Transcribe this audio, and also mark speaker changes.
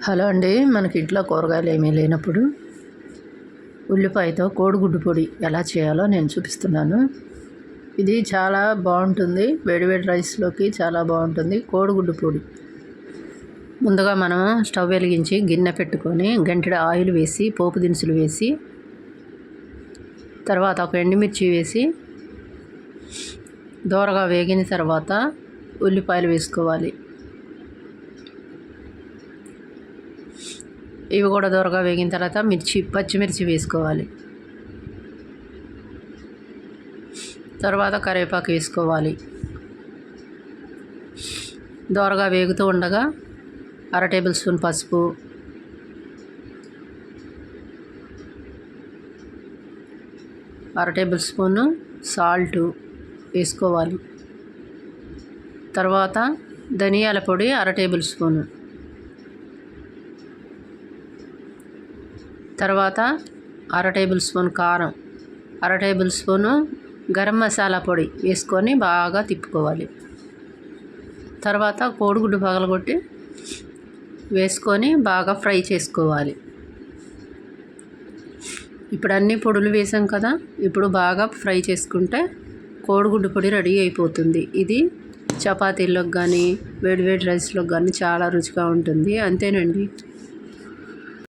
Speaker 1: Hello అండి, మనకి ఇంట్లో కూరగాయలు ఏమీ లేనప్పుడు ఉల్లిపాయతో కోడిగుడ్డు పొడి ఎలా చేయాలో నేను చూపిస్తున్నాను. ఇది చాలా బాగుంటుంది, వేడివేడి రైస్లోకి చాలా బాగుంటుంది. కోడిగుడ్డు పొడి ముందుగా మనం స్టవ్ వెలిగించి గిన్నె పెట్టుకొని గంటెడు ఆయిల్ వేసి పోపు దినుసులు వేసి తర్వాత ఒక ఎండుమిర్చి వేసి దోరగా వేగిన తర్వాత ఉల్లిపాయలు వేసుకోవాలి. ఇవి కూడా దోరగా వేగిన తర్వాత పచ్చిమిర్చి వేసుకోవాలి. తర్వాత కరివేపాకు వేసుకోవాలి. దోరగా వేగుతూ ఉండగా 1/2 టేబుల్ స్పూన్ పసుపు, 1/2 టేబుల్ స్పూను సాల్టు వేసుకోవాలి. తర్వాత ధనియాల పొడి 1/2 టేబుల్ స్పూను, తర్వాత 1/2 టేబుల్ స్పూన్ కారం, 1/2 టేబుల్ స్పూను గరం మసాలా పొడి వేసుకొని బాగా తిప్పుకోవాలి. తర్వాత కోడిగుడ్డు పగలగొట్టి వేసుకొని బాగా ఫ్రై చేసుకోవాలి. ఇప్పుడు అన్ని పొడులు వేసాం కదా, ఇప్పుడు బాగా ఫ్రై చేసుకుంటే కోడిగుడ్డు పొడి రెడీ అయిపోతుంది. ఇది చపాతీల్లోకి కానీ వేడివేడి రైస్లోకి కానీ చాలా రుచిగా ఉంటుంది. అంతేనండి.